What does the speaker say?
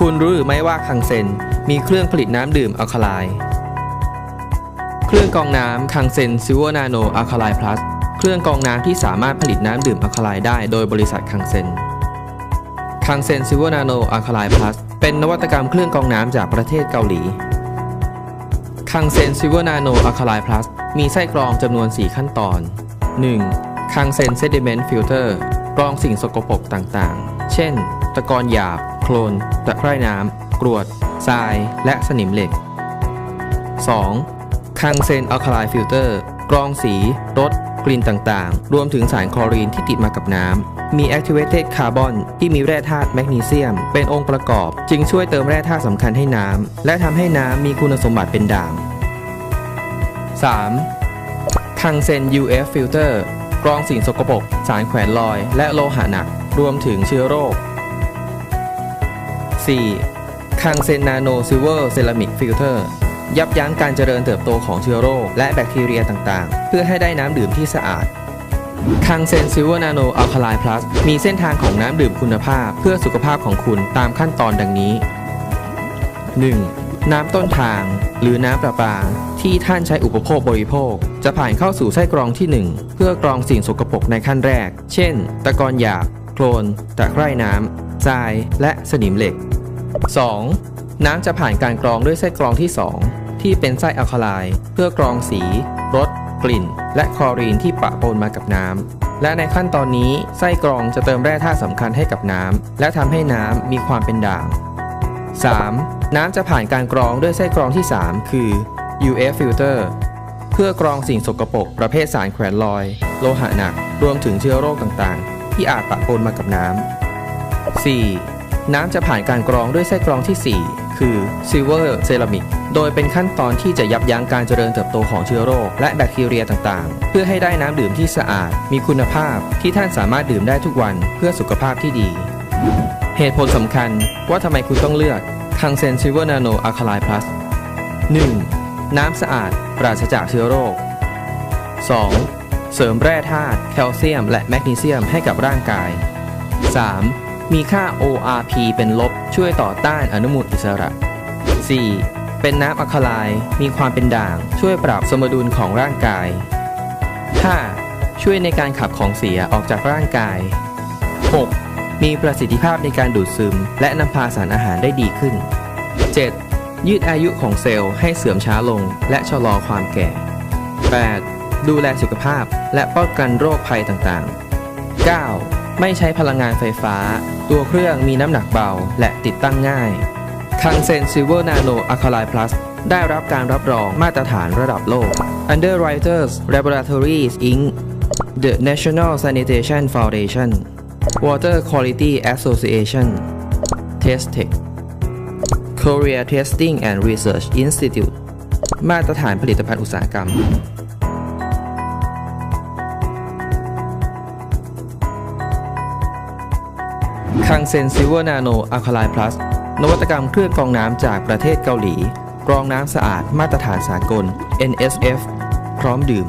คุณรู้หรือไม่ว่าคังเซ็นมีเครื่องผลิตน้ำดื่มอัลคาไลน์เครื่องกรองน้ำคังเซ็นซิลเวอร์นาโนอัลคาไลน์พลัสเครื่องกรองน้ำที่สามารถผลิตน้ำดื่มอัลคาไลน์ได้โดยบริษัทคังเซ็นซิลเวอร์นาโนอัลคาไลน์พลัสเป็นนวัตกรรมเครื่องกรองน้ำจากประเทศเกาหลีคังเซ็นซิลเวอร์นาโนอัลคาไลน์พลัสมีไส้กรองจำนวน 4 ขั้นตอน 1. คังเซ็นเซดิเมนต์ฟิลเตอร์กรองสิ่งสกปรกต่างๆเช่นตะกอนหยาบโคลนตะไคร่น้ำกรวดทรายและสนิมเหล็ก 2. คังเซ็นอัลคาไลน์ฟิลเตอร์กรองสีรสกลิ่นต่างๆรวมถึงสารคลอรีนที่ติดมากับน้ำมี Activated Carbon ที่มีแร่ธาตุแมกนีเซียมเป็นองค์ประกอบจึงช่วยเติมแร่ธาตุสำคัญให้น้ำและทำให้น้ำมีคุณสมบัติเป็นด่าง 3. คังเซ็น UF Filter กรองสิ่งสกปรกสารแขวนลอยและโลหะหนักรวมถึงเชื้อโรค 4. คังเซ็นนาโนซิลเวอร์เซรามิกฟิลเตอร์ยับยั้งการเจริญเติบโตของเชื้อโรคและแบคทีเรียต่างๆเพื่อให้ได้น้ำดื่มที่สะอาดคังเซ็นซิลเวอร์นาโนอัลคาไลน์พลัสมีเส้นทางของน้ำดื่มคุณภาพเพื่อสุขภาพของคุณตามขั้นตอนดังนี้ 1. น้ำต้นทางหรือน้ำประปาที่ท่านใช้อุปโภคบริโภคจะผ่านเข้าสู่ไส้กรองที่ 1 เพื่อกรองสิ่งสกปรกในขั้นแรกเช่นตะกอนหยาบโคลนตะไคร่น้ำทรายและสนิมเหล็ก 2. น้ำจะผ่านการกรองด้วยไส้กรองที่ 2 ที่เป็นไส้อัลคาไลน์เพื่อกรองสีรสกลิ่นและคลอรีนที่ปะปนมากับน้ำและในขั้นตอนนี้ไส้กรองจะเติมแร่ธาตุสำคัญให้กับน้ำและทำให้น้ำมีความเป็นด่าง 3. น้ำจะผ่านการกรองด้วยไส้กรองที่ 3 คือ UF filter เพื่อกรองสิ่งสกปรกประเภทสารแขวนลอยโลหะหนักรวมถึงเชื้อโรคต่างๆที่อาจปะปนมากับน้ำ 4. น้ำจะผ่านการกรองด้วยไส้กรองที่ 4 คือ Silver Ceramic โดยเป็นขั้นตอนที่จะยับยั้งการเจริญเติบโตของเชื้อโรคและแบคทีเรียต่างๆเพื่อให้ได้น้ำดื่มที่สะอาดมีคุณภาพที่ท่านสามารถดื่มได้ทุกวันเพื่อสุขภาพที่ดีเหตุผลสำคัญว่าทำไมคุณต้องเลือกคังเซ็นซิลเวอร์นาโนอัลคาไลน์พลัส 1. น้ำสะอาดปราศจากเชื้อโรค 2. เสริมแร่ธาตุแคลเซียมและแมกนีเซียมให้กับร่างกาย 3. มีค่า ORP เป็นลบช่วยต่อต้านอนุมูลอิสระ 4. เป็นน้ำอัลคาไลน์มีความเป็นด่างช่วยปรับสมดุลของร่างกาย 5. ช่วยในการขับของเสียออกจากร่างกาย 6. มีประสิทธิภาพในการดูดซึมและนำพาสารอาหารได้ดีขึ้น 7. ยืดอายุของเซลล์ให้เสื่อมช้าลงและชะลอความแก่ 8. ดูแลสุขภาพและป้องกันโรคภัยต่างๆ 9. ไม่ใช้พลังงานไฟฟ้าตัวเครื่องมีน้ำหนักเบาและติดตั้งง่ายคังเซ็นซิลเวอร์นาโนอัลคาไลน์พลัสได้รับการรับรองมาตรฐานระดับโลก Underwriters Laboratories Inc. The National Sanitation Foundation Water Quality Association Testech Korea Testing and Research Institute มาตรฐานผลิตภัณฑ์อุตสาหกรรมคังเซ็นซิลเวอร์นาโนอัลคาไลน์พลัสนวัตกรรมเครื่องกรองน้ำจากประเทศเกาหลีกรองน้ำสะอาดมาตรฐานสากล NSF พร้อมดื่ม